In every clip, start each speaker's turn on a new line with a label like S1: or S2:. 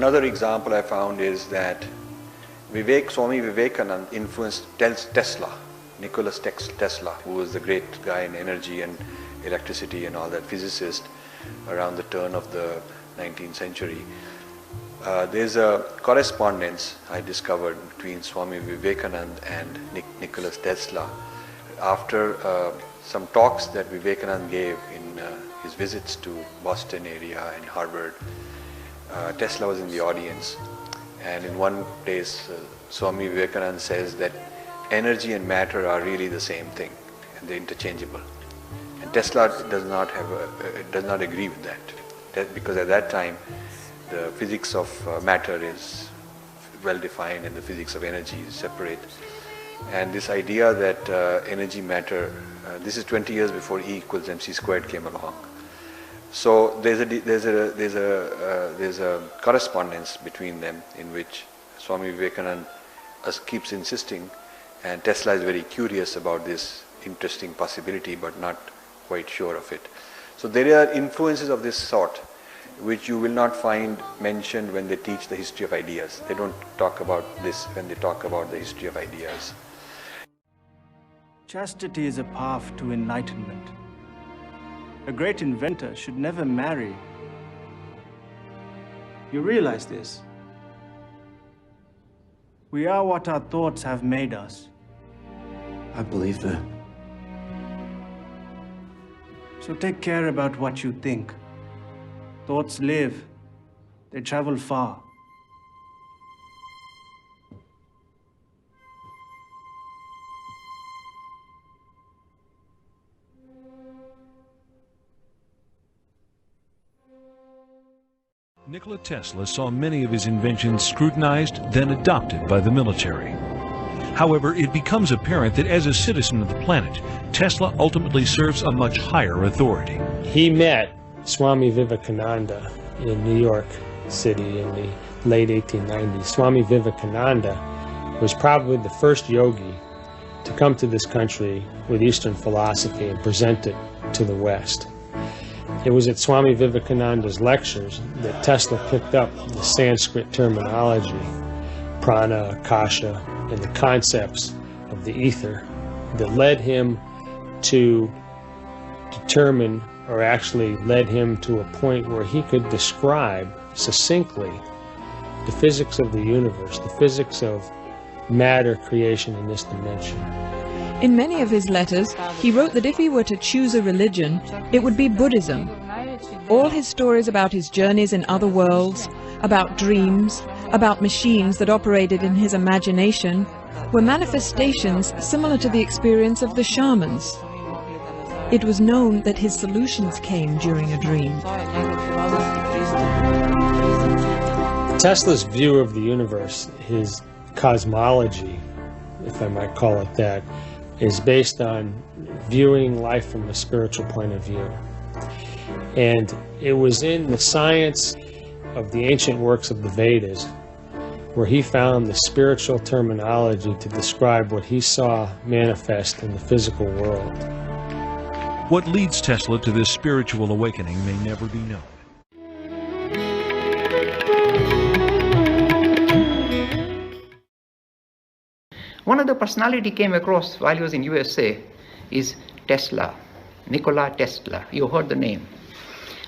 S1: Another example I found is that Swami Vivekananda influenced Tesla, Nikola Tesla, who was the great guy in energy and electricity and all that, physicist around the turn of the 19th century. There's a correspondence I discovered between Swami Vivekananda and Nikola Tesla after some talks that Vivekananda gave in his visits to Boston area and Harvard. Tesla was in the audience, and in one place Swami Vivekananda says that energy and matter are really the same thing and they're interchangeable. And Tesla does not agree with that, because at that time the physics of matter is well defined and the physics of energy is separate. And this idea that energy matter, this is 20 years before E equals mc squared came along. So there's a correspondence between them in which Swami Vivekananda keeps insisting, and Tesla is very curious about this interesting possibility but not quite sure of it. So there are influences of this sort which you will not find mentioned when they teach the history of ideas. They don't talk about this when they talk about the history of ideas.
S2: Chastity is a path to enlightenment. A great inventor should never marry. You realize this? We are what our thoughts have made us.
S3: I believe that.
S2: So take care about what you think. Thoughts live. They travel far.
S4: Nikola Tesla saw many of his inventions scrutinized, then adopted by the military. However, it becomes apparent that as a citizen of the planet, Tesla ultimately serves a much higher authority.
S5: He met Swami Vivekananda in New York City in the late 1890s. Swami Vivekananda was probably the first yogi to come to this country with Eastern philosophy and present it to the West. It was at Swami Vivekananda's lectures that Tesla picked up the Sanskrit terminology, prana, akasha, and the concepts of the ether that led him to determine, or actually led him to a point where he could describe succinctly the physics of the universe, the physics of matter creation in this dimension.
S6: In many of his letters, he wrote that if he were to choose a religion, it would be Buddhism. All his stories about his journeys in other worlds, about dreams, about machines that operated in his imagination, were manifestations similar to the experience of the shamans. It was known that his solutions came during a dream.
S5: Tesla's view of the universe, his cosmology, if I might call it that, is based on viewing life from a spiritual point of view. And it was in the science of the ancient works of the Vedas where he found the spiritual terminology to describe what he saw manifest in the physical world.
S4: What leads Tesla to this spiritual awakening may never be known.
S7: One of the personality came across while he was in USA is Tesla, Nikola Tesla. You heard the name.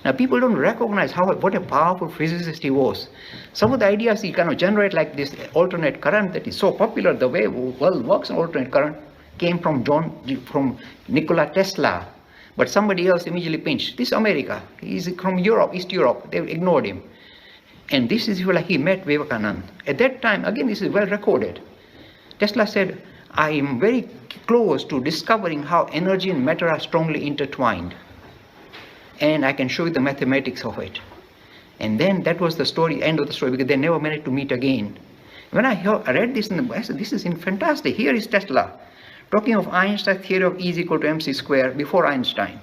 S7: Now people don't recognize what a powerful physicist he was. Some of the ideas he kind of generate, like this alternate current that is so popular, the way world works on alternate current, came from Nikola Tesla. But somebody else immediately pinched. This is America. He's from Europe, East Europe. They ignored him. And this is like he met Vivekananda. At that time, again, this is well recorded. Tesla said, I am very close to discovering how energy and matter are strongly intertwined. And I can show you the mathematics of it. And then that was the story, end of the story, because they never managed to meet again. When I read this in the book, I said, this is fantastic. Here is Tesla talking of Einstein's theory of E is equal to mc squared before Einstein,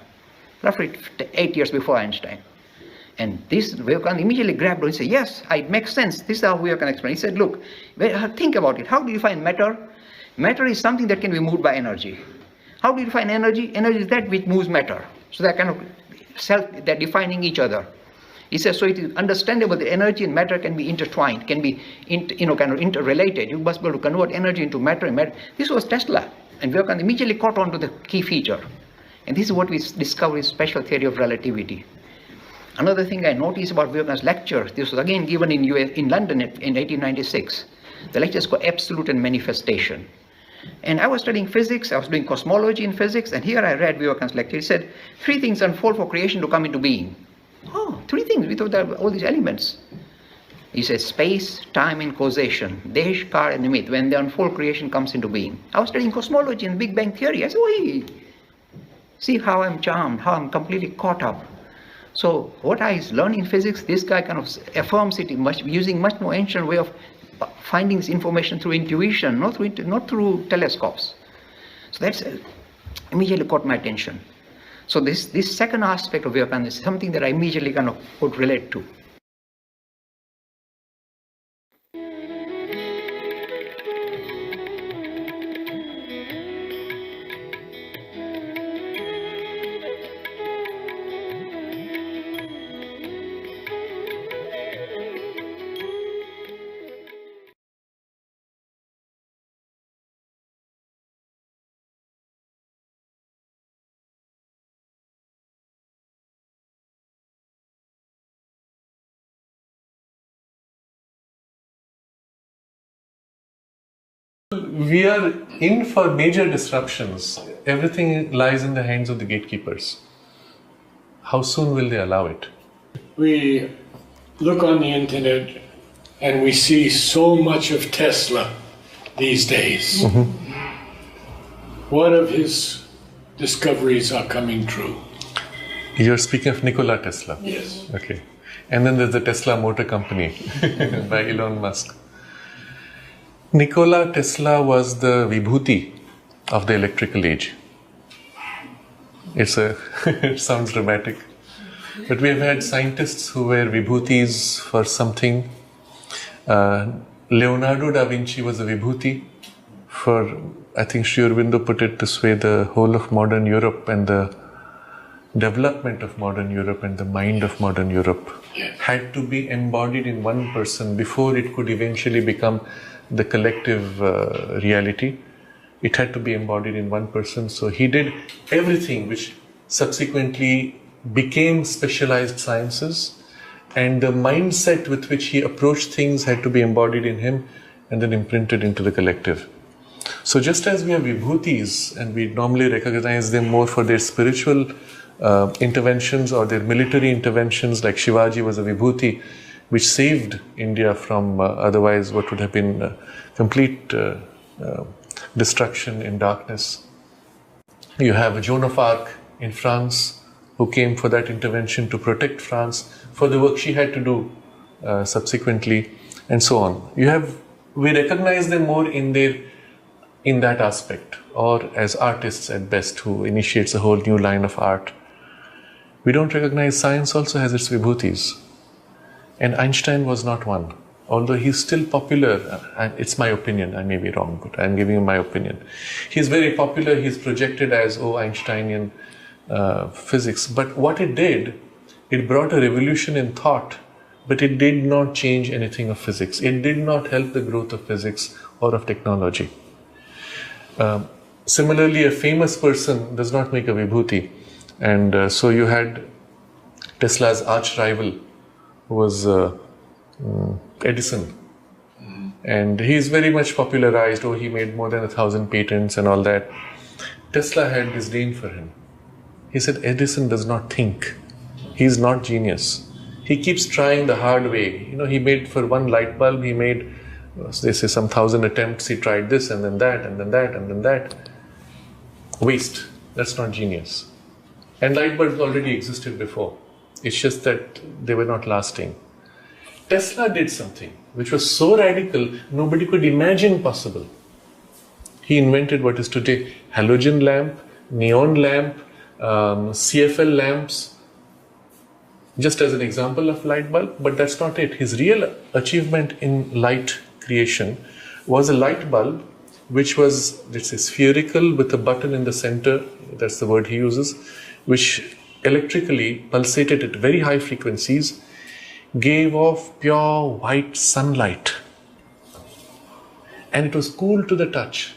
S7: roughly 8 years before Einstein. And this Vivekananda immediately grabbed it and said, yes, it makes sense. This is how we can explain. He said, look, think about it. How do you define matter? Matter is something that can be moved by energy. How do you define energy? Energy is that which moves matter. So they're kind of they're defining each other. He says, so it is understandable that energy and matter can be intertwined, can be kind of interrelated. You must be able to convert energy into matter and matter. This was Tesla, and Vivekananda immediately caught on to the key feature. And this is what we discover in special theory of relativity. Another thing I noticed about Vivekananda's lecture, this was again given in London in 1896. The lecture is called Absolute and Manifestation. And I was studying physics, I was doing cosmology in physics, and here I read Vivekananda's lecture. He said, 3 things unfold for creation to come into being. Oh, 3 things, we thought there were all these elements. He says space, time, and causation. Desh, Kar, and Nimit. When the unfold, creation comes into being. I was studying cosmology and Big Bang Theory. I said, wait, see how I'm charmed, how I'm completely caught up. So what I learned in physics, this guy kind of affirms it using much more ancient way of finding this information through intuition, not through telescopes. So that's immediately caught my attention. So this second aspect of Vivekananda is something that I immediately kind of could relate to.
S8: We are in for major disruptions. Everything lies in the hands of the gatekeepers. How soon will they allow it?
S9: We look on the internet and we see so much of Tesla these days. What of his discoveries are coming true?
S8: You're speaking of Nikola Tesla?
S9: Yes.
S8: Okay. And then there's the Tesla Motor Company by Elon Musk. Nikola Tesla was the vibhuti of the electrical age. It sounds dramatic. But we have had scientists who were vibhutis for something. Leonardo da Vinci was a vibhuti for, I think Sri Aurobindo put it this way, the whole of modern Europe and the development of modern Europe and the mind of modern Europe had to be embodied in one person before it could eventually become the collective reality. It had to be embodied in one person. So he did everything which subsequently became specialized sciences, and the mindset with which he approached things had to be embodied in him and then imprinted into the collective. So just as we have vibhutis and we normally recognize them more for their spiritual interventions or their military interventions, like Shivaji was a vibhuti which saved India from otherwise what would have been complete destruction in darkness. You have Joan of Arc in France, who came for that intervention to protect France for the work she had to do subsequently, and so on. We recognize them more in that aspect, or as artists at best, who initiates a whole new line of art. We don't recognize science also has its vibhutis. And Einstein was not one, although he's still popular, and it's my opinion, I may be wrong, but I'm giving you my opinion. He's very popular, he's projected as, Einsteinian physics. But what it did, it brought a revolution in thought, but it did not change anything of physics. It did not help the growth of physics or of technology. Similarly, a famous person does not make a vibhuti. And so you had Tesla's arch rival, who was Edison. And he's very much popularized. He made more than 1,000 patents and all that. Tesla had disdain for him. He said, Edison does not think. He's not genius. He keeps trying the hard way. He made for one light bulb, he made, they say, some 1,000 attempts. He tried this and then that and then that and then that. Waste. That's not genius. And light bulbs already existed before. It's just that they were not lasting. Tesla did something which was so radical, nobody could imagine possible. He invented what is today halogen lamp, neon lamp, CFL lamps, just as an example of light bulb, but that's not it. His real achievement in light creation was a light bulb which was, let's say, spherical with a button in the center, that's the word he uses, which electrically pulsated at very high frequencies gave off pure white sunlight. And it was cool to the touch.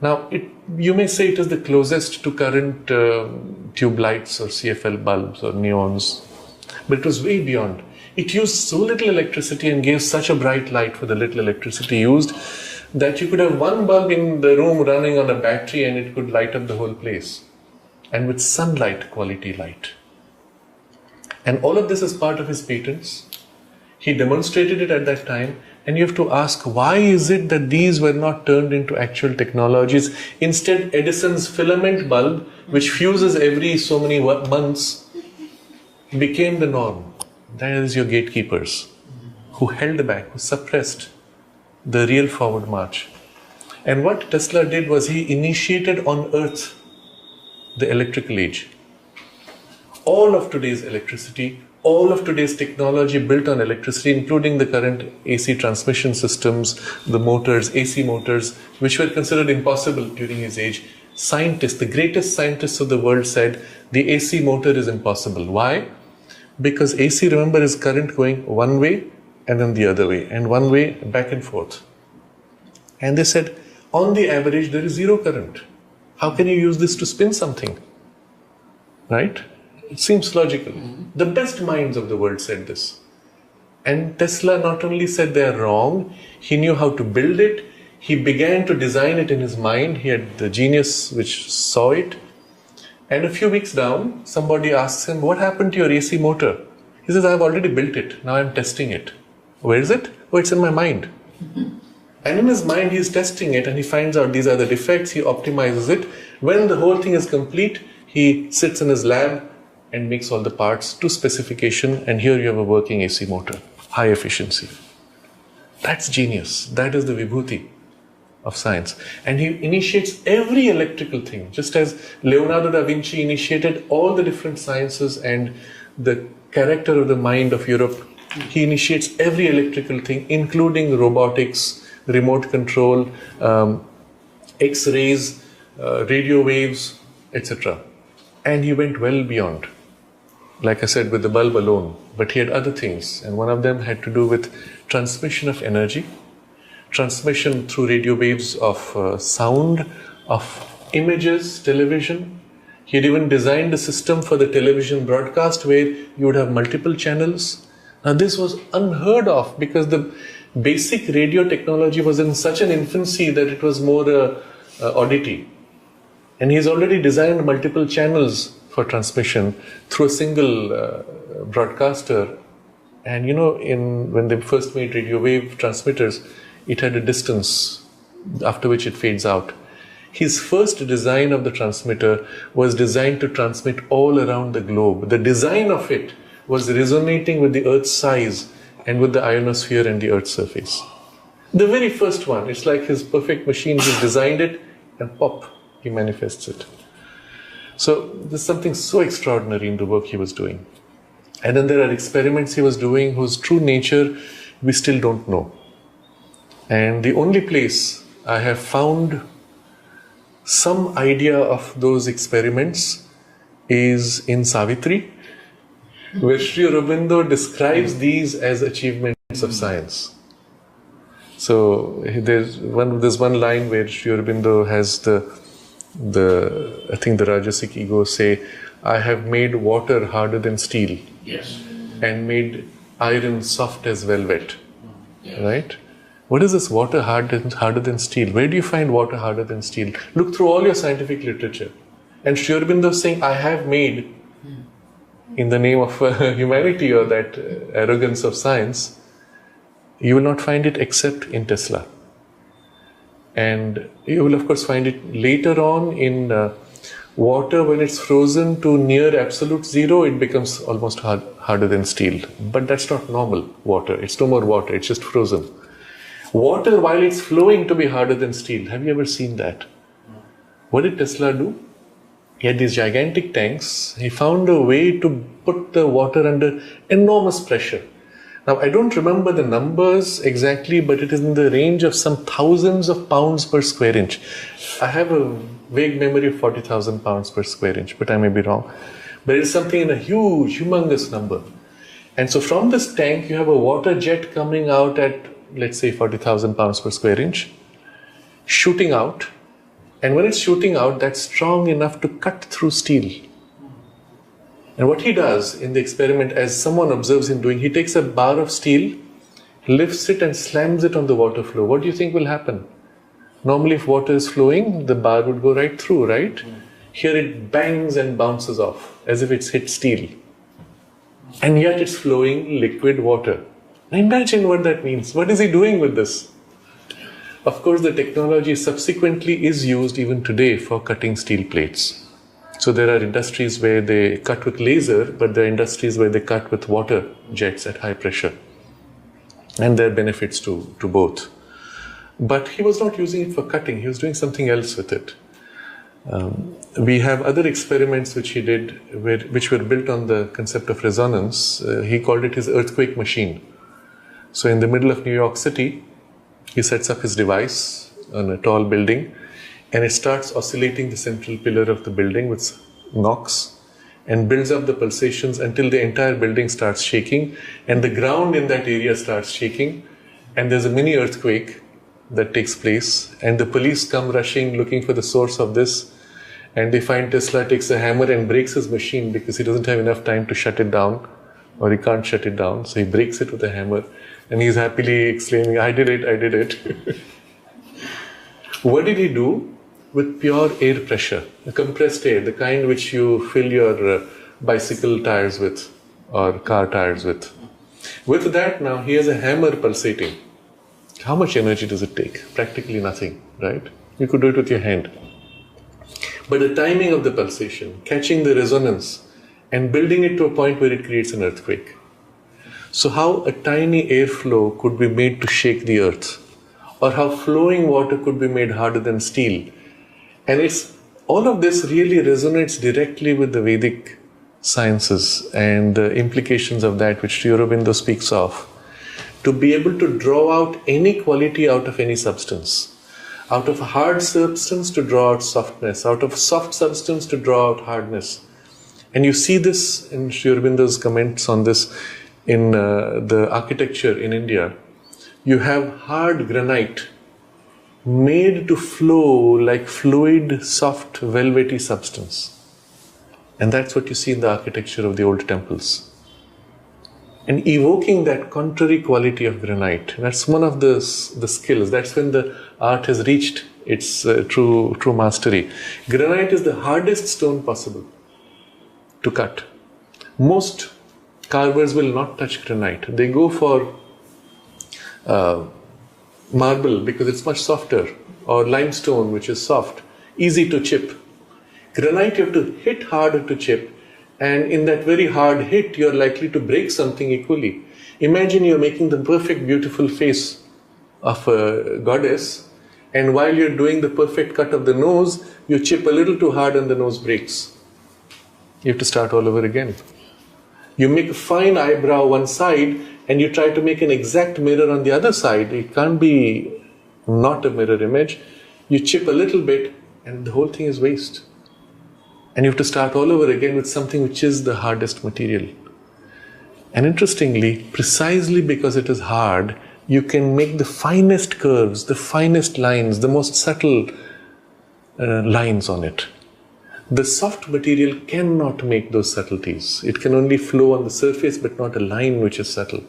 S8: Now, you may say it is the closest to current tube lights or CFL bulbs or neons, but it was way beyond. It used so little electricity and gave such a bright light for the little electricity used that you could have one bulb in the room running on a battery and it could light up the whole place. And with sunlight, quality light. And all of this is part of his patents. He demonstrated it at that time. And you have to ask, why is it that these were not turned into actual technologies? Instead, Edison's filament bulb, which fuses every so many months, became the norm. That is your gatekeepers, who held back, who suppressed the real forward march. And what Tesla did was he initiated on Earth the electrical age. All of today's electricity, all of today's technology built on electricity, including the current AC transmission systems, the motors, AC motors, which were considered impossible during his age. Scientists, the greatest scientists of the world said the AC motor is impossible. Why? Because AC, remember, is current going one way and then the other way, and one way back and forth. And they said, on the average, there is zero current. How can you use this to spin something? Right? It seems logical. The best minds of the world said this. And Tesla not only said they are wrong, he knew how to build it. He began to design it in his mind. He had the genius which saw it. And a few weeks down, somebody asks him, what happened to your AC motor? He says, I've already built it. Now I'm testing it. Where is it? Oh, it's in my mind. And in his mind, he's testing it and he finds out these are the defects. He optimizes it. When the whole thing is complete, he sits in his lab and makes all the parts to specification, and here you have a working AC motor, high efficiency. That's genius. That is the vibhuti of science. And he initiates every electrical thing, just as Leonardo da Vinci initiated all the different sciences and the character of the mind of Europe. He initiates every electrical thing, including robotics, remote control, X-rays, radio waves, etc. And he went well beyond. Like I said, with the bulb alone, but he had other things, and one of them had to do with transmission of energy, transmission through radio waves of sound, of images, television. He had even designed a system for the television broadcast where you would have multiple channels. Now this was unheard of because the basic radio technology was in such an infancy that it was more oddity. And he's already designed multiple channels for transmission through a single broadcaster. And you know, when they first made radio wave transmitters, it had a distance after which it fades out. His first design of the transmitter was designed to transmit all around the globe. The design of it was resonating with the Earth's size and with the ionosphere and the Earth's surface. The very first one, it's like his perfect machine. He designed it and pop, he manifests it. So there's something so extraordinary in the work he was doing. And then there are experiments he was doing whose true nature we still don't know. And the only place I have found some idea of those experiments is in Savitri, where Sri Aurobindo describes these as achievements of science. So there's one line where Sri Aurobindo has I think the Rajasic ego say, I have made water harder than steel.
S9: Yes.
S8: And made iron soft as velvet.
S9: Yes.
S8: Right? What is this water harder than steel? Where do you find water harder than steel? Look through all your scientific literature. And Sri Aurobindo is saying, I have made, in the name of humanity or that arrogance of science, you will not find it except in Tesla. And you will of course find it later on in water. When it's frozen to near absolute zero, it becomes almost harder than steel. But that's not normal water. It's no more water, it's just frozen. Water, while it's flowing, to be harder than steel. Have you ever seen that? What did Tesla do? He had these gigantic tanks. He found a way to put the water under enormous pressure. Now, I don't remember the numbers exactly, but it is in the range of some thousands of pounds per square inch. I have a vague memory of 40,000 pounds per square inch, but I may be wrong. But it's something in a huge, humongous number. And so from this tank, you have a water jet coming out at, let's say, 40,000 pounds per square inch, shooting out. And when it's shooting out, that's strong enough to cut through steel. And what he does in the experiment, as someone observes him doing, he takes a bar of steel, lifts it and slams it on the water flow. What do you think will happen? Normally, if water is flowing, the bar would go right through, right? Here it bangs and bounces off, as if it's hit steel. And yet it's flowing liquid water. Now imagine what that means. What is he doing with this? Of course, the technology subsequently is used even today for cutting steel plates. So there are industries where they cut with laser, but there are industries where they cut with water jets at high pressure. And there are benefits to both. But he was not using it for cutting, he was doing something else with it. We have other experiments which he did, which were built on the concept of resonance. He called it his earthquake machine. So in the middle of New York City, he sets up his device on a tall building, and it starts oscillating the central pillar of the building with knocks, and builds up the pulsations until the entire building starts shaking, and the ground in that area starts shaking, and there's a mini earthquake that takes place, and the police come rushing looking for the source of this, and they find Tesla takes a hammer and breaks his machine because he doesn't have enough time to shut it down, or he can't shut it down, so he breaks it with a hammer, and he's happily exclaiming, I did it, I did it. What did he do? With pure air pressure, the compressed air, the kind which you fill your bicycle tires with or car tires with. With that now, he has a hammer pulsating. How much energy does it take? Practically nothing, right? You could do it with your hand. But the timing of the pulsation, catching the resonance and building it to a point where it creates an earthquake. So how a tiny airflow could be made to shake the earth, or how flowing water could be made harder than steel. And all of this really resonates directly with the Vedic sciences and the implications of that which Sri Aurobindo speaks of. To be able to draw out any quality out of any substance. Out of a hard substance to draw out softness. Out of soft substance to draw out hardness. And you see this in Sri Aurobindo's comments on this in the architecture in India. You have hard granite made to flow like fluid, soft, velvety substance. And that's what you see in the architecture of the old temples. And evoking that contrary quality of granite, that's one of the skills. That's when the art has reached its true mastery. Granite is the hardest stone possible to cut. Most carvers will not touch granite. They go for marble because it's much softer, or limestone which is soft, easy to chip. Granite you have to hit harder to chip, and in that very hard hit you're likely to break something equally. Imagine you're making the perfect beautiful face of a goddess, and while you're doing the perfect cut of the nose, you chip a little too hard and the nose breaks. You have to start all over again. You make a fine eyebrow one side, and you try to make an exact mirror on the other side. It can't be not a mirror image. You chip a little bit and the whole thing is waste. And you have to start all over again with something which is the hardest material. And interestingly, precisely because it is hard, you can make the finest curves, the finest lines, the most subtle lines on it. The soft material cannot make those subtleties. It can only flow on the surface, but not a line which is subtle.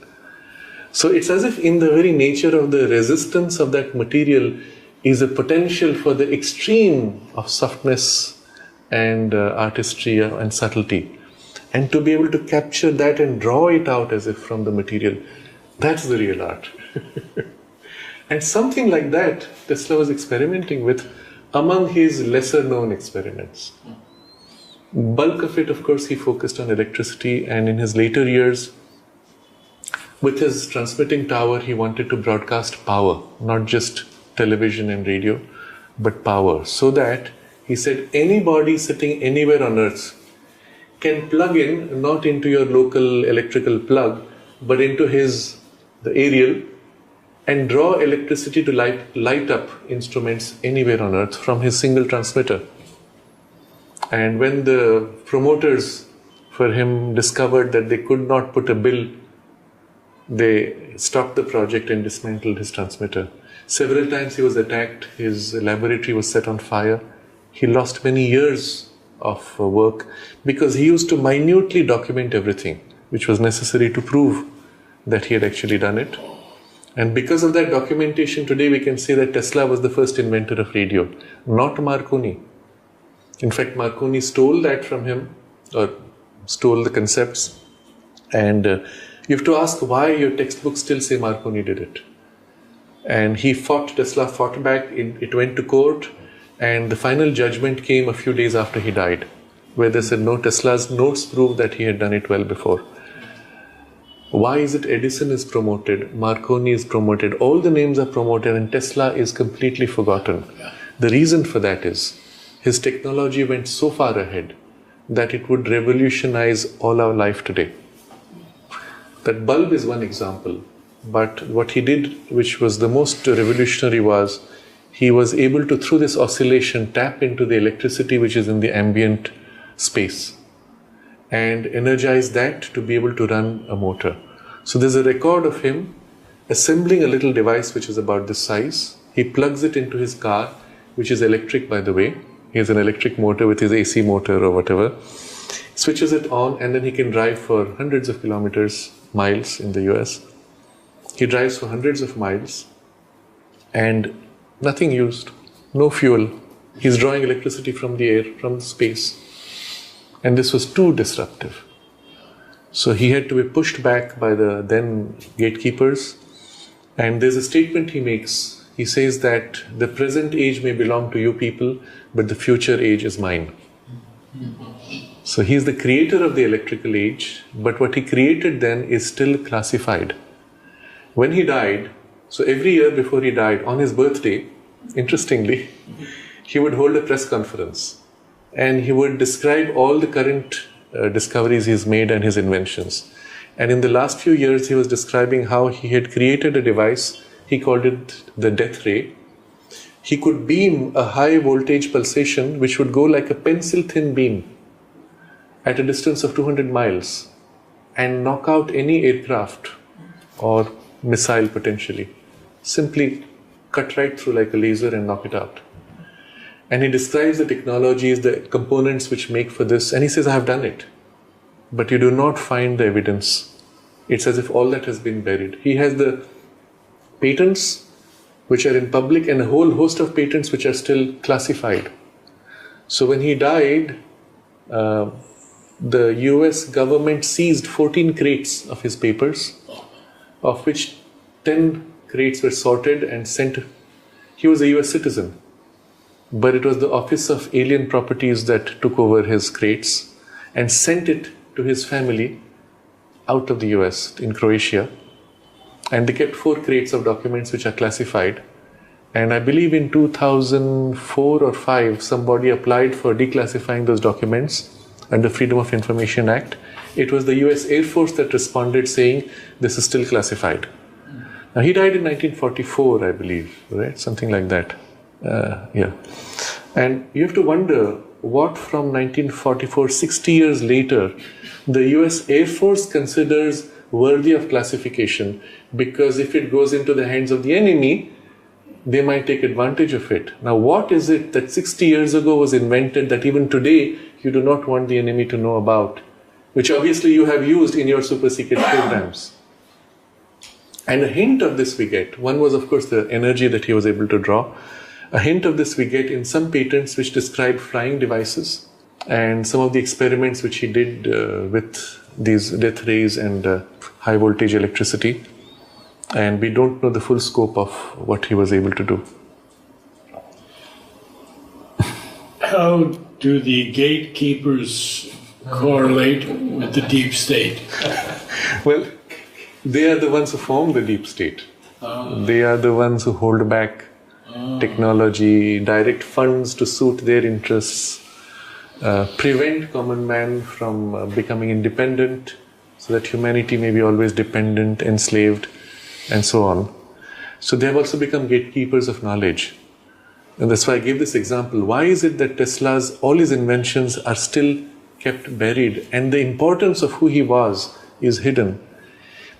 S8: So it's as if in the very nature of the resistance of that material is a potential for the extreme of softness and artistry and subtlety. And to be able to capture that and draw it out as if from the material, that's the real art. And something like that Tesla was experimenting with among his lesser known experiments. Bulk of it, of course, he focused on electricity, and in his later years, with his transmitting tower, he wanted to broadcast power, not just television and radio, but power, so that, he said, anybody sitting anywhere on earth can plug in, not into your local electrical plug, but into the aerial, and draw electricity to light up instruments anywhere on earth from his single transmitter. And when the promoters for him, discovered that they could not put a bill, they stopped the project and dismantled his transmitter. Several times he was attacked, his laboratory was set on fire. He lost many years of work because he used to minutely document everything which was necessary to prove that he had actually done it. And because of that documentation, today we can say that Tesla was the first inventor of radio, not Marconi. In fact, Marconi stole that from him, or stole the concepts. And you have to ask why your textbooks still say Marconi did it. And Tesla fought back, it went to court, and the final judgment came a few days after he died, where they said, no, Tesla's notes prove that he had done it well before. Why is it Edison is promoted, Marconi is promoted, all the names are promoted, and Tesla is completely forgotten? The reason for that is, his technology went so far ahead that it would revolutionize all our life today. That bulb is one example, but what he did, which was the most revolutionary, was he was able to, through this oscillation, tap into the electricity which is in the ambient space and energize that to be able to run a motor. So there's a record of him assembling a little device which is about this size. He plugs it into his car, which is electric, by the way. He has an electric motor with his AC motor or whatever. Switches it on, and then he can drive for hundreds of kilometers, miles in the US. He drives for hundreds of miles and nothing used, no fuel. He's drawing electricity from the air, from space. And this was too disruptive. So he had to be pushed back by the then gatekeepers. And there's a statement he makes. He says that the present age may belong to you people, but the future age is mine. So he's the creator of the electrical age, but what he created then is still classified. When he died, so every year before he died, on his birthday, interestingly, he would hold a press conference and he would describe all the current discoveries he's made and his inventions. And in the last few years, he was describing how he had created a device, he called it the death ray. He could beam a high voltage pulsation which would go like a pencil thin beam at a distance of 200 miles and knock out any aircraft or missile potentially. Simply cut right through like a laser and knock it out. And he describes the technologies, the components which make for this, and he says, I have done it. But you do not find the evidence. It's as if all that has been buried. He has the patents which are in public and a whole host of patents which are still classified. So when he died, the US government seized 14 crates of his papers, of which 10 crates were sorted and sent. He was a US citizen, but it was the Office of Alien Properties that took over his crates and sent it to his family out of the US in Croatia. And they kept 4 crates of documents which are classified. And I believe in 2004 or 5, somebody applied for declassifying those documents under Freedom of Information Act. It was the US Air Force that responded saying, this is still classified. Now he died in 1944, I believe, right? Something like that. Yeah. And you have to wonder what from 1944, 60 years later, the US Air Force considers worthy of classification, because if it goes into the hands of the enemy, they might take advantage of it. Now, what is it that 60 years ago was invented that even today you do not want the enemy to know about, which obviously you have used in your super secret programs? And a hint of this we get. One was, of course, the energy that he was able to draw. A hint of this we get in some patents which describe flying devices and some of the experiments which he did with these death rays and high voltage electricity. And we don't know the full scope of what he was able to do.
S9: How do the gatekeepers correlate with the deep state?
S8: Well, they are the ones who form the deep state. They are the ones who hold back technology, direct funds to suit their interests, prevent common man from becoming independent, so that humanity may be always dependent, enslaved, and so on. So they have also become gatekeepers of knowledge. And that's why I gave this example. Why is it that Tesla's, all his inventions are still kept buried, and the importance of who he was is hidden.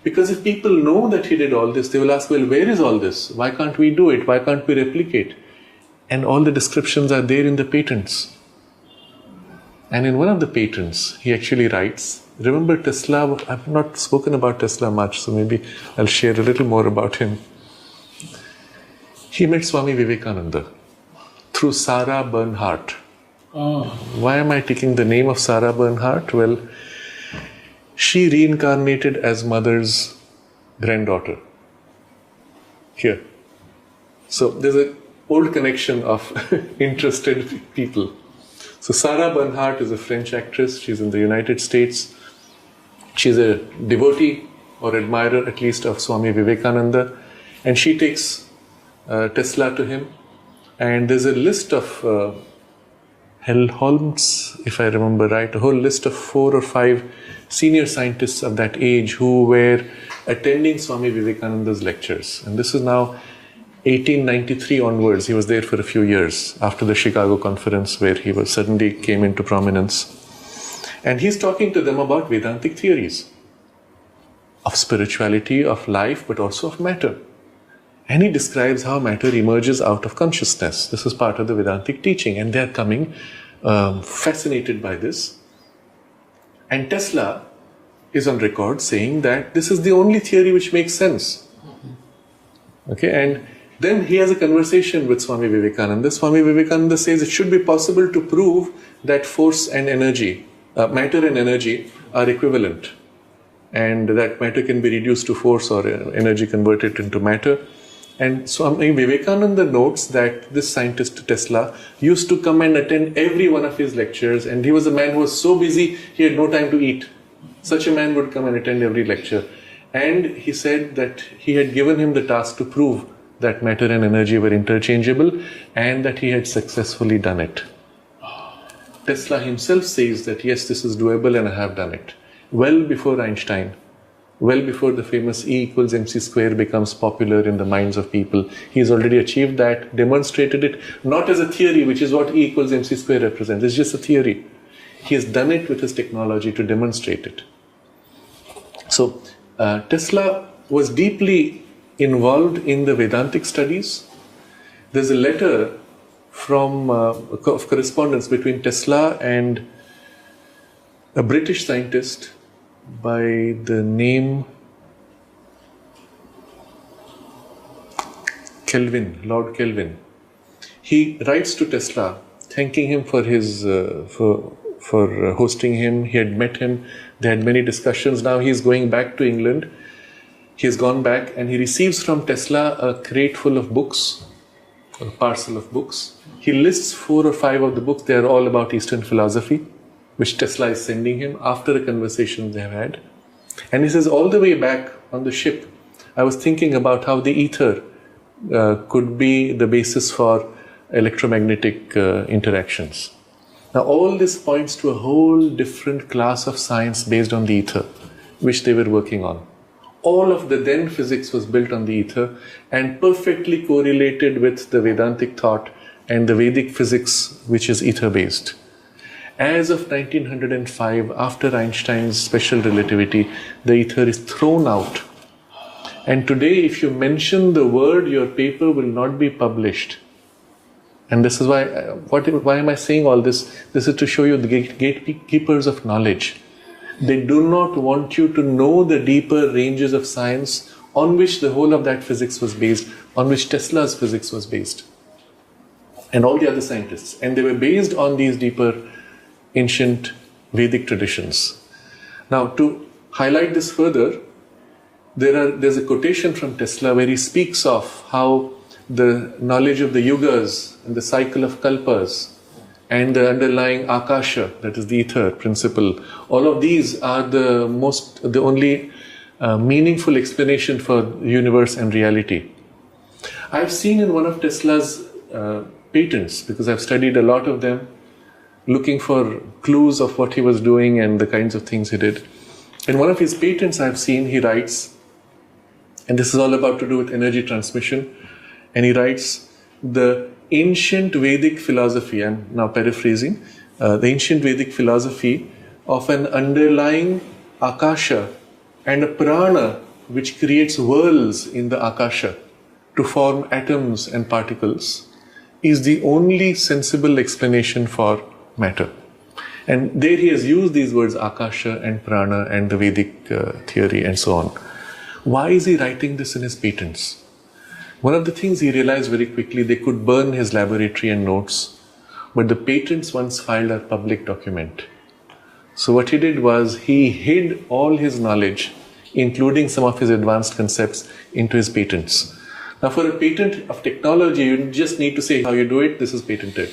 S8: Because if people know that he did all this, they will ask, well, where is all this? Why can't we do it? Why can't we replicate? And all the descriptions are there in the patents. And in one of the patents, he actually writes, remember Tesla, I've not spoken about Tesla much, so maybe I'll share a little more about him. He met Swami Vivekananda through Sarah Bernhardt.
S9: Oh.
S8: Why am I taking the name of Sarah Bernhardt? Well, she reincarnated as mother's granddaughter here. So there's an old connection of interested people. So Sarah Bernhardt is a French actress. She's in the United States. She's a devotee or admirer, at least, of Swami Vivekananda. And she takes Tesla to him. And there's a list of Helmholtz, if I remember right, a whole list of 4 or 5 senior scientists of that age who were attending Swami Vivekananda's lectures. And this is now 1893 onwards. He was there for a few years after the Chicago conference, where he was suddenly came into prominence. And he's talking to them about Vedantic theories of spirituality, of life, but also of matter. And he describes how matter emerges out of consciousness. This is part of the Vedantic teaching, and they're coming fascinated by this. And Tesla is on record saying that this is the only theory which makes sense. Okay, and then he has a conversation with Swami Vivekananda. Swami Vivekananda says it should be possible to prove that force and energy, matter and energy are equivalent, and that matter can be reduced to force or energy converted into matter. And Swami Vivekananda notes that this scientist Tesla used to come and attend every one of his lectures, and he was a man who was so busy he had no time to eat. Such a man would come and attend every lecture. And he said that he had given him the task to prove that matter and energy were interchangeable, and that he had successfully done it. Tesla himself says that yes, this is doable and I have done it. Well before Einstein. Well before the famous E equals mc square becomes popular in the minds of people. He's already achieved that, demonstrated it, not as a theory, which is what E equals mc square represents. It's just a theory. He has done it with his technology to demonstrate it. So, Tesla was deeply involved in the Vedantic studies. There's a letter from of correspondence between Tesla and a British scientist by the name Kelvin, Lord Kelvin. He writes to Tesla, thanking him for his for hosting him. He had met him. They had many discussions. Now he's going back to England. He has gone back and he receives from Tesla a crate full of books, a parcel of books. He lists 4 or 5 of the books. They are all about Eastern philosophy, which Tesla is sending him after a conversation they have had. And he says, all the way back on the ship, I was thinking about how the ether could be the basis for electromagnetic interactions. Now all this points to a whole different class of science based on the ether, which they were working on. All of the then physics was built on the ether and perfectly correlated with the Vedantic thought and the Vedic physics, which is ether-based. As of 1905, after Einstein's special relativity, the ether is thrown out. And today, if you mention the word, your paper will not be published. And this is why, why am I saying all this? This is to show you the gatekeepers of knowledge. They do not want you to know the deeper ranges of science on which the whole of that physics was based, on which Tesla's physics was based, and all the other scientists. And they were based on these deeper ancient Vedic traditions. Now, to highlight this further, there's a quotation from Tesla where he speaks of how the knowledge of the yugas and the cycle of kalpas and the underlying akasha, that is the ether principle, all of these are the only meaningful explanation for the universe and reality. I've seen in one of Tesla's patents, because I've studied a lot of them, looking for clues of what he was doing and the kinds of things he did. In one of his patents I've seen, he writes, and this is all about to do with energy transmission, and he writes, the ancient Vedic philosophy, I'm now paraphrasing, the ancient Vedic philosophy of an underlying akasha and a prana which creates worlds in the akasha to form atoms and particles is the only sensible explanation for matter. And there he has used these words akasha and prana and the Vedic theory and so on. Why is he writing this in his patents? One of the things he realized very quickly, they could burn his laboratory and notes, but the patents once filed are public document. So what he did was he hid all his knowledge, including some of his advanced concepts, into his patents. Now for a patent of technology, you just need to say how you do it, this is patented.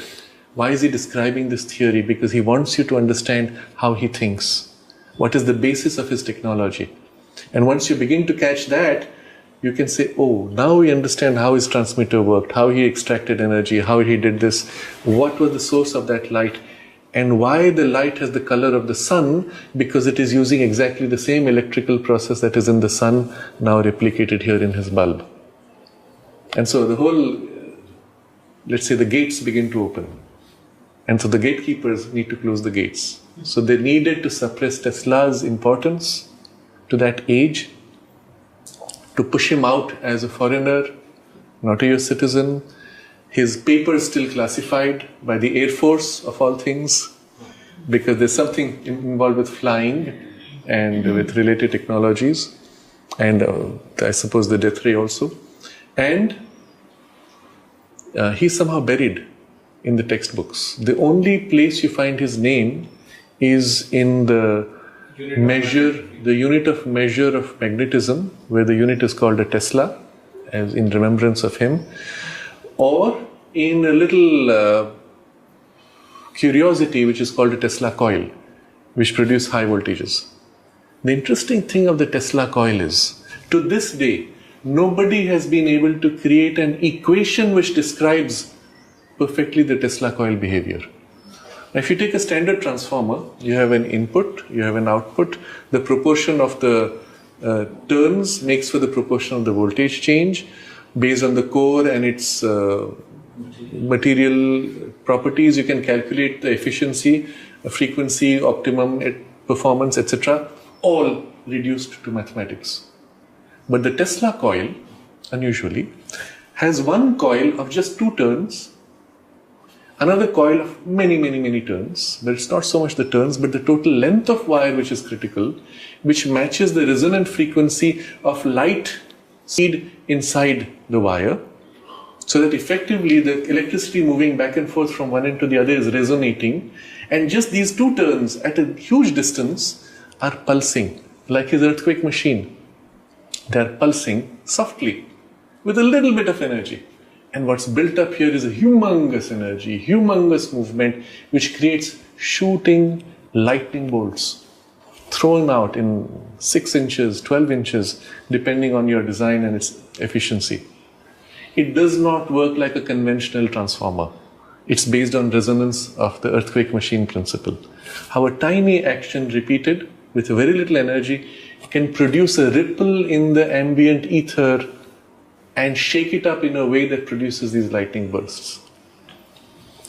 S8: Why is he describing this theory? Because he wants you to understand how he thinks. What is the basis of his technology? And once you begin to catch that, you can say, oh, now we understand how his transmitter worked, how he extracted energy, how he did this, what was the source of that light, and why the light has the color of the sun, because it is using exactly the same electrical process that is in the sun, now replicated here in his bulb. And so the whole, let's say the gates begin to open. And so the gatekeepers need to close the gates. So they needed to suppress Tesla's importance to that age, to push him out as a foreigner, not a US citizen. His papers still classified by the Air Force of all things, because there's something involved with flying and with related technologies, and I suppose the death ray also. And he's somehow buried in the textbooks. The only place you find his name is in the unit of measure of magnetism, where the unit is called a Tesla, as in remembrance of him, or in a little curiosity which is called a Tesla coil, which produce high voltages. The interesting thing of the Tesla coil is, to this day, nobody has been able to create an equation which describes perfectly the Tesla coil behavior. Now, if you take a standard transformer, you have an input, you have an output, the proportion of the turns makes for the proportion of the voltage change based on the core and its material properties. You can calculate the efficiency, frequency, optimum performance, etc., all reduced to mathematics. But the Tesla coil, unusually, has one coil of just 2 turns, another coil of many turns, but it's not so much the turns, but the total length of wire which is critical, which matches the resonant frequency of light speed inside the wire, so that effectively the electricity moving back and forth from one end to the other is resonating, and just these 2 turns at a huge distance are pulsing, like his earthquake machine. They are pulsing softly, with a little bit of energy. And what's built up here is a humongous energy, humongous movement, which creates shooting lightning bolts thrown out in 6 inches, 12 inches, depending on your design and its efficiency. It does not work like a conventional transformer. It's based on resonance of the earthquake machine principle. How a tiny action repeated with very little energy can produce a ripple in the ambient ether and shake it up in a way that produces these lightning bursts.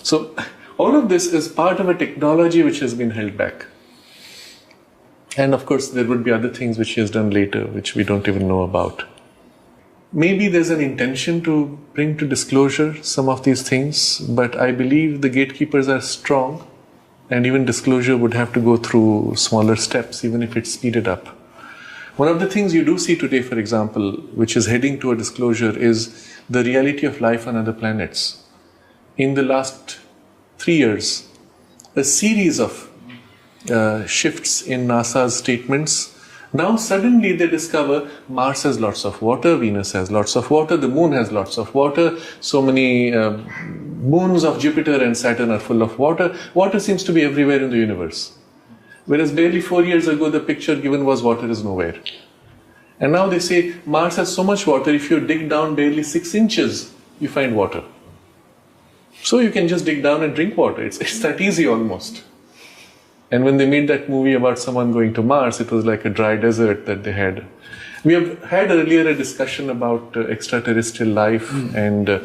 S8: So all of this is part of a technology which has been held back. And of course there would be other things which he has done later which we don't even know about. Maybe there's an intention to bring to disclosure some of these things, but I believe the gatekeepers are strong, and even disclosure would have to go through smaller steps, even if it's speeded up. One of the things you do see today, for example, which is heading to a disclosure, is the reality of life on other planets. In the last 3 years, a series of shifts in NASA's statements. Now suddenly they discover Mars has lots of water, Venus has lots of water, the Moon has lots of water, so many moons of Jupiter and Saturn are full of water. Water seems to be everywhere in the universe. Whereas barely 4 years ago the picture given was water is nowhere. And now they say Mars has so much water, if you dig down barely 6 inches, you find water. So you can just dig down and drink water. It's that easy almost. And when they made that movie about someone going to Mars, it was like a dry desert that they had. We have had earlier a discussion about extraterrestrial life, and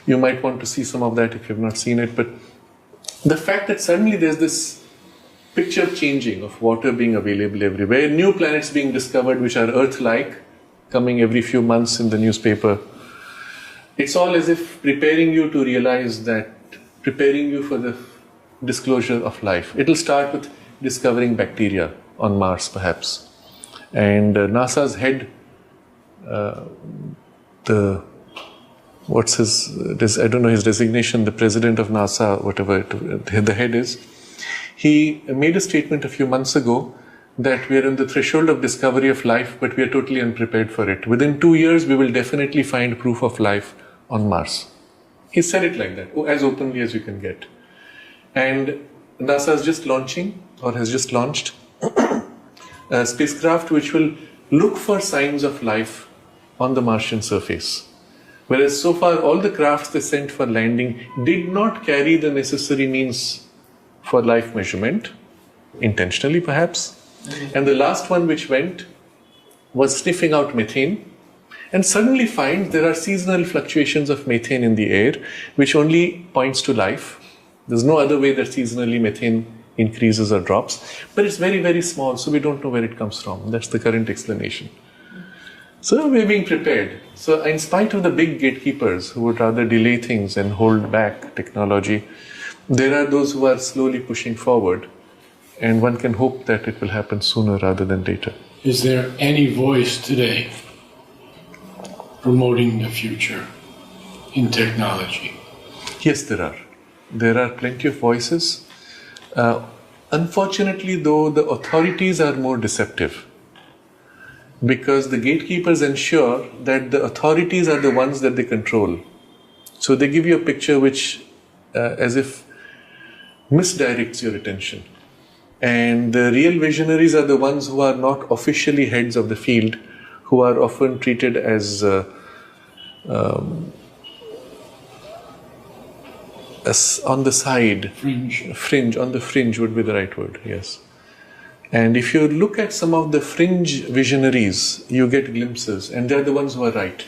S8: you might want to see some of that if you have not seen it. But the fact that suddenly there's this picture changing of water being available everywhere, new planets being discovered which are Earth-like, coming every few months in the newspaper. It's all as if preparing you to realize that, preparing you for the disclosure of life. It'll start with discovering bacteria on Mars, perhaps. And NASA's head, I don't know his designation, the president of NASA, whatever the head is, he made a statement a few months ago that we are on the threshold of discovery of life, but we are totally unprepared for it. Within 2 years, we will definitely find proof of life on Mars. He said it like that, as openly as you can get. And NASA is just launching, or has just launched, a spacecraft which will look for signs of life on the Martian surface. Whereas so far, all the crafts they sent for landing did not carry the necessary means for life measurement, intentionally perhaps. And the last one which went was sniffing out methane, and suddenly finds there are seasonal fluctuations of methane in the air, which only points to life. There's no other way that seasonally methane increases or drops, but it's very, very small, so we don't know where it comes from. That's the current explanation. So we're being prepared. So in spite of the big gatekeepers who would rather delay things and hold back technology, there are those who are slowly pushing forward, and one can hope that it will happen sooner rather than later.
S9: Is there any voice today promoting the future in technology?
S8: Yes, there are. There are plenty of voices. Unfortunately, though, the authorities are more deceptive, because the gatekeepers ensure that the authorities are the ones that they control. So they give you a picture which, as if, misdirects your attention. And the real visionaries are the ones who are not officially heads of the field, who are often treated as on the side. Fringe, on the fringe would be the right word, yes. And if you look at some of the fringe visionaries, you get glimpses, and they're the ones who are right.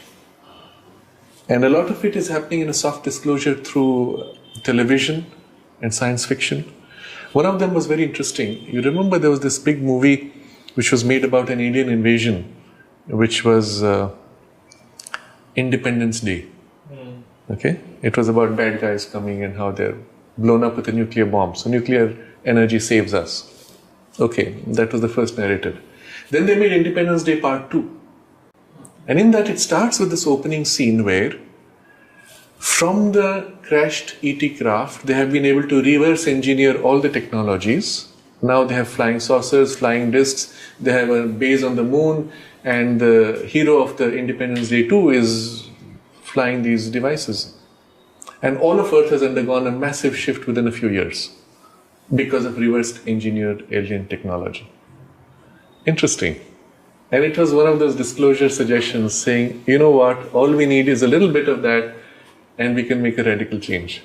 S8: And a lot of it is happening in a soft disclosure through television and science fiction. One of them was very interesting. You remember there was this big movie which was made about an alien invasion, which was Independence Day. Okay? It was about bad guys coming and how they're blown up with a nuclear bomb. So nuclear energy saves us. Okay, that was the first narrative. Then they made Independence Day Part 2. And in that it starts with this opening scene where from the crashed ET craft, they have been able to reverse engineer all the technologies. Now they have flying saucers, flying discs, they have a base on the moon, and the hero of the Independence Day 2 is flying these devices. And all of Earth has undergone a massive shift within a few years because of reversed engineered alien technology. Interesting. And it was one of those disclosure suggestions saying, you know what, all we need is a little bit of that and we can make a radical change.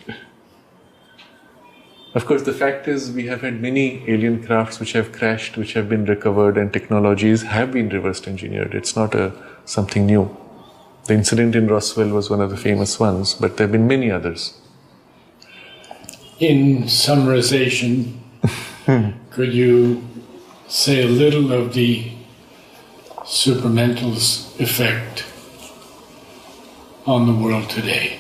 S8: Of course, the fact is we have had many alien crafts which have crashed, which have been recovered, and technologies have been reversed engineered. It's not something new. The incident in Roswell was one of the famous ones, but there have been many others.
S9: In summarization, could you say a little of the supramental's effect on the world today?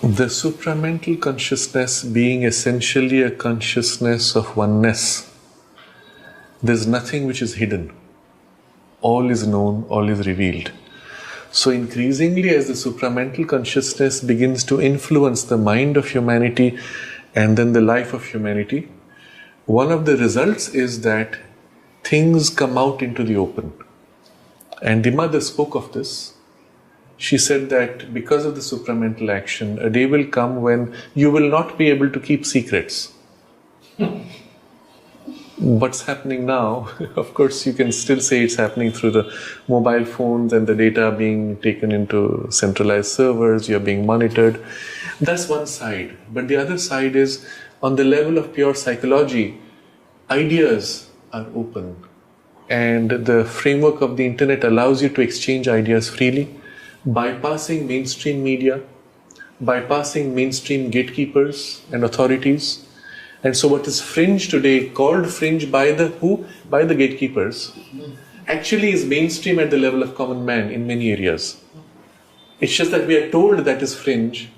S8: The supramental consciousness being essentially a consciousness of oneness. There's nothing which is hidden. All is known, all is revealed. So increasingly as the supramental consciousness begins to influence the mind of humanity and then the life of humanity, one of the results is that things come out into the open. And the mother spoke of this. She said that because of the supramental action, a day will come when you will not be able to keep secrets. What's happening now, of course, you can still say it's happening through the mobile phones and the data being taken into centralized servers, you're being monitored. That's one side. But the other side is, on the level of pure psychology, ideas are open. And the framework of the internet allows you to exchange ideas freely, bypassing mainstream media, bypassing mainstream gatekeepers and authorities. And so what is fringe today, called fringe by the who? By the gatekeepers, actually is mainstream at the level of common man in many areas. It's just that we are told that is fringe,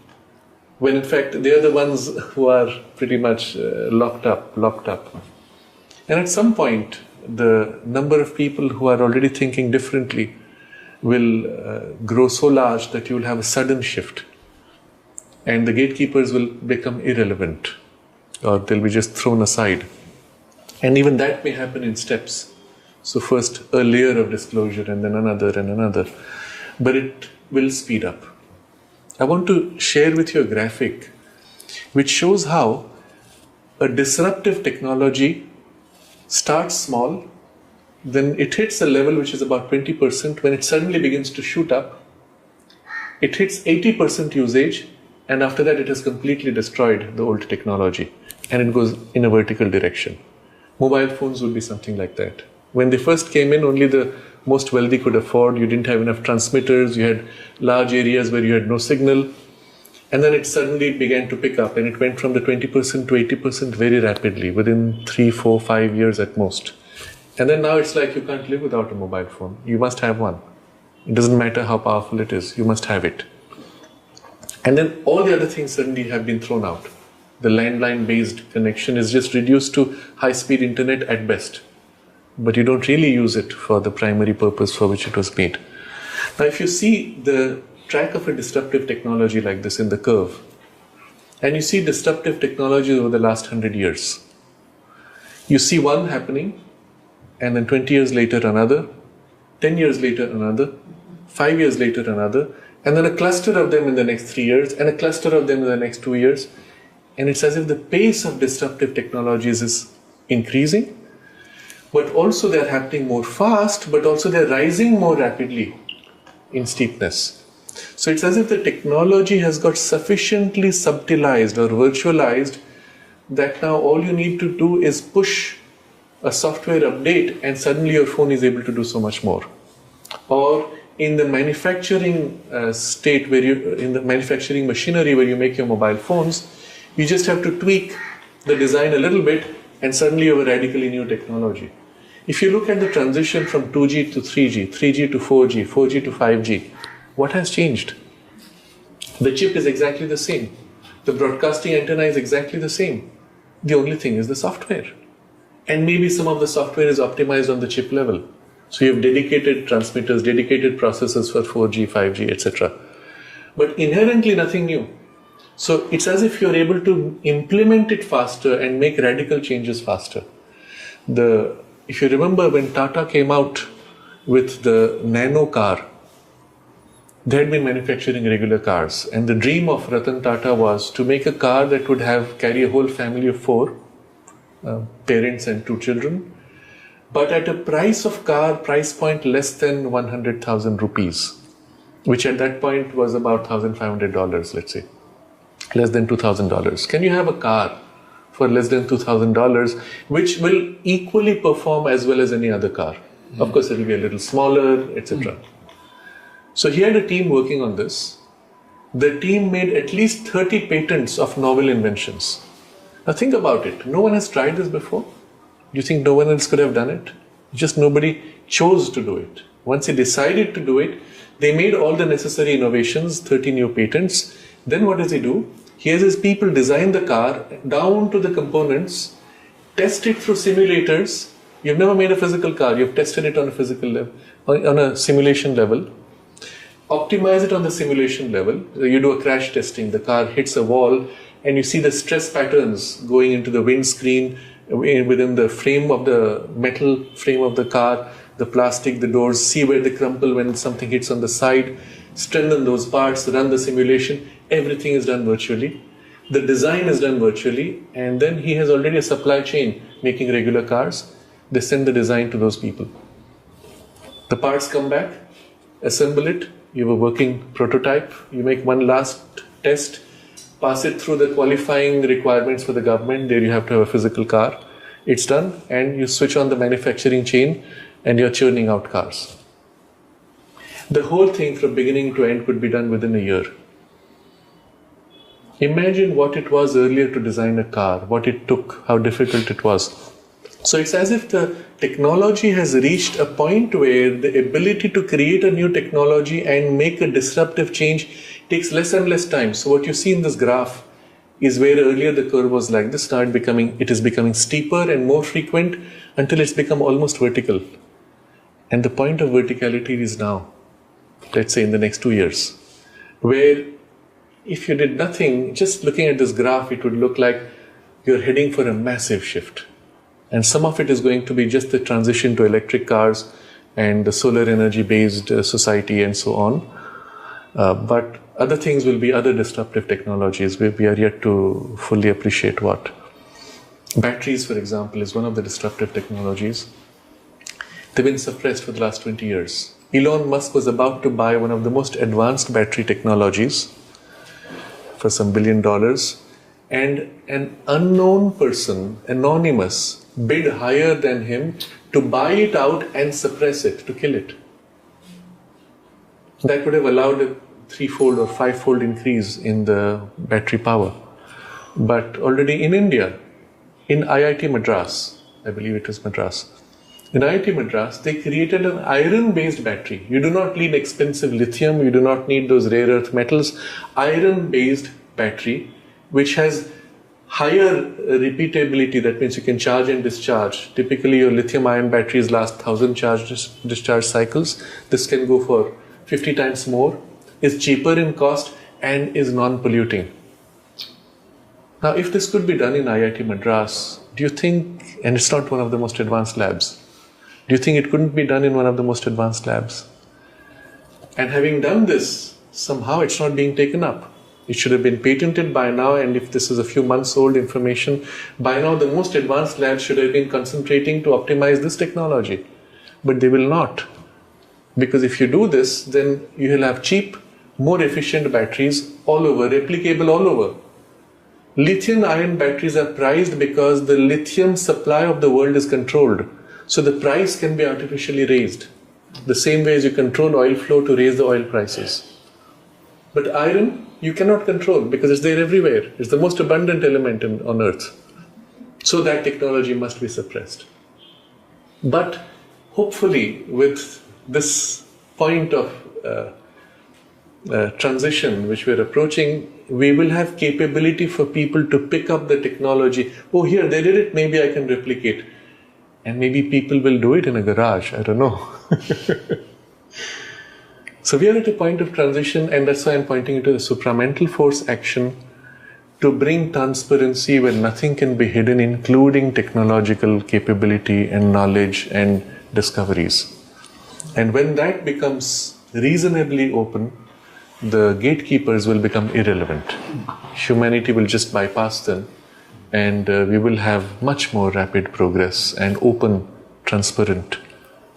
S8: when in fact they are the ones who are pretty much locked up. And at some point, the number of people who are already thinking differently will grow so large that you will have a sudden shift. And the gatekeepers will become irrelevant, or they'll be just thrown aside. And even that may happen in steps. So first a layer of disclosure and then another and another. But it will speed up. I want to share with you a graphic which shows how a disruptive technology starts small, then it hits a level which is about 20%. When it suddenly begins to shoot up, it hits 80% usage, and after that it has completely destroyed the old technology, and it goes in a vertical direction. Mobile phones would be something like that. When they first came in, only the most wealthy could afford. You didn't have enough transmitters, you had large areas where you had no signal, and then it suddenly began to pick up, and it went from the 20% to 80% very rapidly, within 3, 4, 5 years at most. And then now it's like you can't live without a mobile phone. You must have one. It doesn't matter how powerful it is, you must have it. And then all the other things suddenly have been thrown out. The landline-based connection is just reduced to high-speed internet at best. But you don't really use it for the primary purpose for which it was made. Now, if you see the track of a disruptive technology like this in the curve, and you see disruptive technologies over the last 100 years, you see one happening, and then 20 years later another, 10 years later another, 5 years later another, and then a cluster of them in the next 3 years, and a cluster of them in the next 2 years. And it's as if the pace of disruptive technologies is increasing, but also they're happening more fast, but also they're rising more rapidly in steepness. So it's as if the technology has got sufficiently subtilized or virtualized that now all you need to do is push a software update and suddenly your phone is able to do so much more. Or in the manufacturing state, where in the manufacturing machinery where you make your mobile phones, you just have to tweak the design a little bit and suddenly you have a radically new technology. If you look at the transition from 2G to 3G, 3G to 4G, 4G to 5G, what has changed? The chip is exactly the same. The broadcasting antenna is exactly the same. The only thing is the software. And maybe some of the software is optimized on the chip level. So you have dedicated transmitters, dedicated processors for 4G, 5G, etc. But inherently nothing new. So it's as if you're able to implement it faster and make radical changes faster. If you remember when Tata came out with the nano car, they had been manufacturing regular cars, and the dream of Ratan Tata was to make a car that would carry a whole family of 4 parents and 2 children, but at a price point less than 100,000 rupees, which at that point was about $1,500, let's say, less than $2,000. Can you have a car for less than $2,000 which will equally perform as well as any other car? Of course, it will be a little smaller, etc. So he had a team working on this. The team made at least 30 patents of novel inventions. Now think about it. No one has tried this before. Do you think no one else could have done it? Just nobody chose to do it. Once he decided to do it, they made all the necessary innovations, 30 new patents. Then what does he do? He has his people design the car down to the components, test it through simulators. You've never made a physical car. You've tested it on a physical level, on a simulation level. Optimize it on the simulation level. You do a crash testing. The car hits a wall and you see the stress patterns going into the windscreen, within the frame of the metal frame of the car, the plastic, the doors, see where they crumple when something hits on the side, strengthen those parts, run the simulation. Everything is done virtually. The design is done virtually, and then he has already a supply chain making regular cars. They send the design to those people. The parts come back, assemble it, you have a working prototype, you make one last test, pass it through the qualifying requirements for the government. There you have to have a physical car. It's done, and you switch on the manufacturing chain and you're churning out cars. The whole thing from beginning to end could be done within a year. Imagine what it was earlier to design a car, what it took, how difficult it was. So it's as if the technology has reached a point where the ability to create a new technology and make a disruptive change takes less and less time. So what you see in this graph is where earlier the curve was like this, now it is becoming steeper and more frequent until it's become almost vertical. And the point of verticality is now, let's say in the next 2 years, where if you did nothing, just looking at this graph, it would look like you're heading for a massive shift. And some of it is going to be just the transition to electric cars and the solar energy based society and so on. But other things will be other disruptive technologies where we are yet to fully appreciate what. Batteries, for example, is one of the disruptive technologies. They've been suppressed for the last 20 years. Elon Musk was about to buy one of the most advanced battery technologies for some $1 billion, and an unknown person, anonymous, bid higher than him to buy it out and suppress it, to kill it. That would have allowed a 3-fold or 5-fold increase in the battery power. But already in India, in IIT Madras, I believe it was Madras, in IIT Madras, they created an iron-based battery. You do not need expensive lithium, you do not need those rare earth metals. Iron-based battery, which has higher repeatability, that means you can charge and discharge. Typically your lithium-ion batteries last 1,000 charge-discharge cycles. This can go for 50 times more, is cheaper in cost and is non-polluting. Now if this could be done in IIT Madras, do you think, and it's not one of the most advanced labs, do you think it couldn't be done in one of the most advanced labs? And having done this, somehow it's not being taken up. It should have been patented by now, and if this is a few months old information, by now the most advanced labs should have been concentrating to optimize this technology. But they will not. Because if you do this, then you will have cheap, more efficient batteries all over, replicable all over. Lithium-ion batteries are prized because the lithium supply of the world is controlled. So the price can be artificially raised. The same way as you control oil flow to raise the oil prices. But iron, you cannot control because it's there everywhere. It's the most abundant element on earth. So that technology must be suppressed. But hopefully with this point of transition which we're approaching, we will have capability for people to pick up the technology. Oh, here, they did it, maybe I can replicate. And maybe people will do it in a garage, I don't know. So we are at a point of transition, and that's why I'm pointing to the supramental force action to bring transparency where nothing can be hidden, including technological capability and knowledge and discoveries. And when that becomes reasonably open, the gatekeepers will become irrelevant. Humanity will just bypass them, and we will have much more rapid progress and open, transparent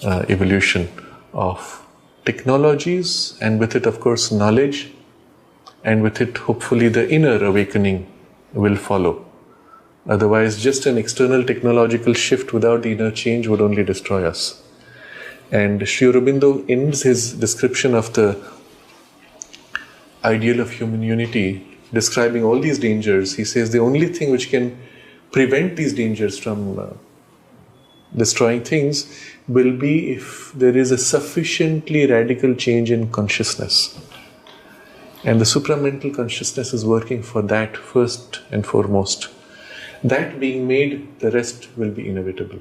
S8: evolution of technologies, and with it, of course, knowledge, and with it, hopefully, the inner awakening will follow. Otherwise, just an external technological shift without the inner change would only destroy us. And Sri Aurobindo ends his description of the ideal of human unity, describing all these dangers. He says the only thing which can prevent these dangers from destroying things will be if there is a sufficiently radical change in consciousness. And the supramental consciousness is working for that first and foremost. That being made, the rest will be inevitable.